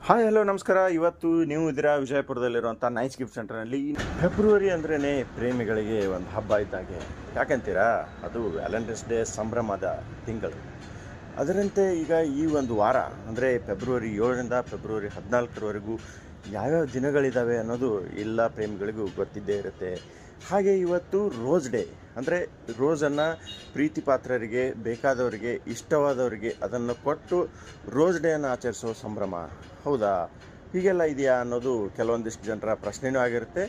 Hi hello ನಮಸ್ಕಾರ. ಇವತ್ತು ನೀವು ಇದರ ವಿಜಯಪುರದಲ್ಲಿರುವಂಥ ನೈಸ್ ಗಿಫ್ಟ್ ಸೆಂಟರ್ನಲ್ಲಿ ಫೆಬ್ರವರಿ ಅಂದ್ರೇ ಪ್ರೇಮಿಗಳಿಗೆ ಒಂದು ಹಬ್ಬ ಇದ್ದಾಗೆ. ಯಾಕಂತೀರಾ, ಅದು ವ್ಯಾಲೆಂಟೈನ್ಸ್ ಡೇ ಸಂಭ್ರಮದ ತಿಂಗಳು. ಅದರಂತೆ ಈಗ ಈ ಒಂದು ವಾರ ಅಂದರೆ ಫೆಬ್ರವರಿ 7ರಿಂದ ಫೆಬ್ರವರಿ 14ರವರೆಗೂ ಯಾವ್ಯಾವ ದಿನಗಳಿದ್ದಾವೆ ಅನ್ನೋದು ಎಲ್ಲ ಪ್ರೇಮಿಗಳಿಗೂ ಗೊತ್ತಿದ್ದೇ ಇರುತ್ತೆ. ಹಾಗೆ ಇವತ್ತು ರೋಸ್ ಡೇ, ಅಂದರೆ ರೋಸನ್ನು ಪ್ರೀತಿ ಪಾತ್ರರಿಗೆ, ಬೇಕಾದವರಿಗೆ, ಇಷ್ಟವಾದವರಿಗೆ ಅದನ್ನು ಕೊಟ್ಟು ರೋಸ್ ಡೇಯನ್ನು ಆಚರಿಸೋ ಸಂಭ್ರಮ. ಹೌದಾ, ಹೀಗೆಲ್ಲ ಇದೆಯಾ ಅನ್ನೋದು ಕೆಲವೊಂದಿಷ್ಟು ಜನರ ಪ್ರಶ್ನೆಯೂ ಆಗಿರುತ್ತೆ.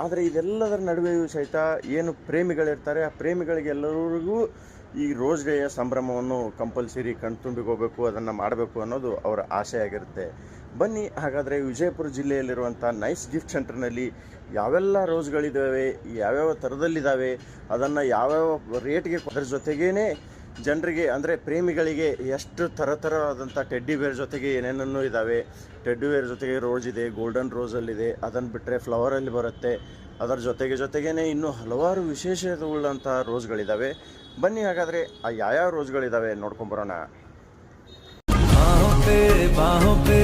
ಆದರೆ ಇದೆಲ್ಲದರ ನಡುವೆಯೂ ಸಹಿತ ಏನು ಪ್ರೇಮಿಗಳಿರ್ತಾರೆ, ಆ ಪ್ರೇಮಿಗಳಿಗೆಲ್ಲರಿಗೂ ಈ ರೋಸ್ ಡೇಯ ಸಂಭ್ರಮವನ್ನು ಕಂಪಲ್ಸರಿ ಕಣ್ತುಂಬಿಗೋಗಬೇಕು, ಅದನ್ನು ಮಾಡಬೇಕು ಅನ್ನೋದು ಅವರ ಆಸೆ ಆಗಿರುತ್ತೆ. ಬನ್ನಿ ಹಾಗಾದರೆ ವಿಜಯಪುರ ಜಿಲ್ಲೆಯಲ್ಲಿರುವಂಥ ನೈಸ್ ಗಿಫ್ಟ್ ಸೆಂಟರ್ನಲ್ಲಿ ಯಾವೆಲ್ಲ ರೋಸ್ಗಳಿದ್ದಾವೆ, ಯಾವ್ಯಾವ ಥರದಲ್ಲಿದ್ದಾವೆ, ಅದನ್ನು ಯಾವ್ಯಾವ ರೇಟ್ಗೆ, ಅದರ ಜೊತೆಗೇ ಜನರಿಗೆ ಅಂದರೆ ಪ್ರೇಮಿಗಳಿಗೆ ಎಷ್ಟು ಥರವಾದಂಥ ಟೆಡ್ಡಿ ಬೇರ್ ಜೊತೆಗೆ ಏನೇನೂ ಇದ್ದಾವೆ. ಟೆಡ್ಡಿ ಬೇರ್ ಜೊತೆಗೆ ರೋಸ್ ಇದೆ, ಗೋಲ್ಡನ್ ರೋಸಲ್ಲಿದೆ, ಅದನ್ನು ಬಿಟ್ಟರೆ ಫ್ಲವರಲ್ಲಿ ಬರುತ್ತೆ. ಅದರ ಜೊತೆಗೇ ಇನ್ನೂ ಹಲವಾರು ವಿಶೇಷತೆಯುಳ್ಳಂಥ ರೋಸ್ಗಳಿದ್ದಾವೆ. ಬನ್ನಿ ಹಾಗಾದರೆ ಆ ಯಾವ್ಯಾವ ರೋಸ್ಗಳಿದ್ದಾವೆ ನೋಡ್ಕೊಂಬರೋಣ. बाहों पे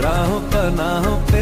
राहों पर नाहों पे